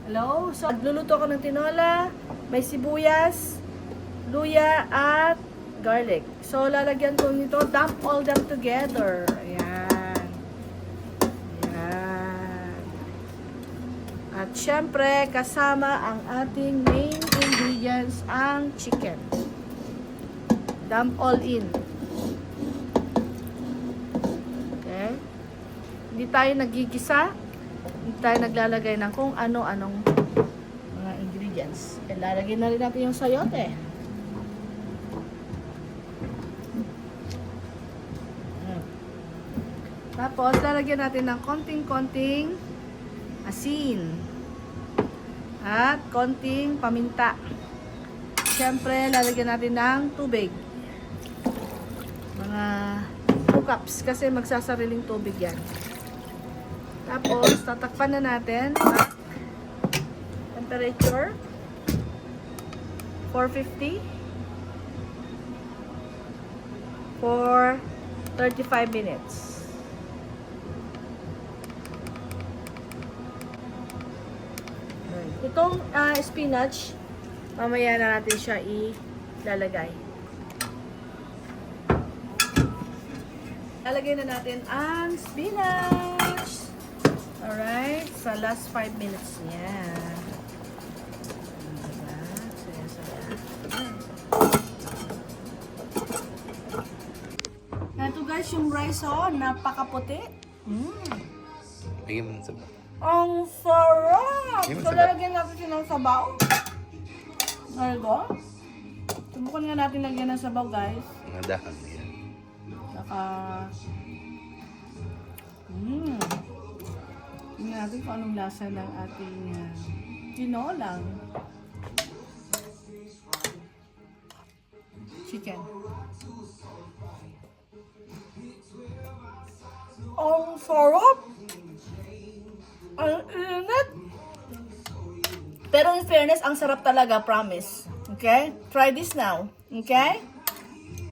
Hello? So, nagluluto ako ng tinola, may sibuyas, luya, at garlic. So, lalagyan ko nito, dump all them together. Ayan. Ayan. At syempre, kasama ang ating main ingredients, ang chicken. Dump all in. Okay? Hindi tayo nagigisa. Hindi tayo naglalagay ng kung ano-anong mga ingredients. E, lalagyan na rin natin yung sayote. Tapos, lalagyan natin ng konting-konting asin. At konting paminta. Siyempre, lalagyan natin ng tubig. Mga 2 cups kasi magsasariling tubig yan. Tapos, tatakpan na natin at temperature 450 for 35 minutes. Itong spinach, mamaya na natin siya ilalagay. Lalagay na natin ang spinach. Alright, sa last 5 minutes niya. Ito guys, yung rice napakaputi. Bigyan mo ng sabaw. Ang sarap! Bigyan mo So, sabaw. lalagyan natin siya ng sabaw. There you go. Subukan nga natin lagyan ng sabaw guys. Mga dahon yan. Saka... Tingnan natin kung anong lasa ng ating tinolang chicken. Ang sarap! Ang init! Pero in fairness, ang sarap talaga, promise. Okay? Try this now. Okay?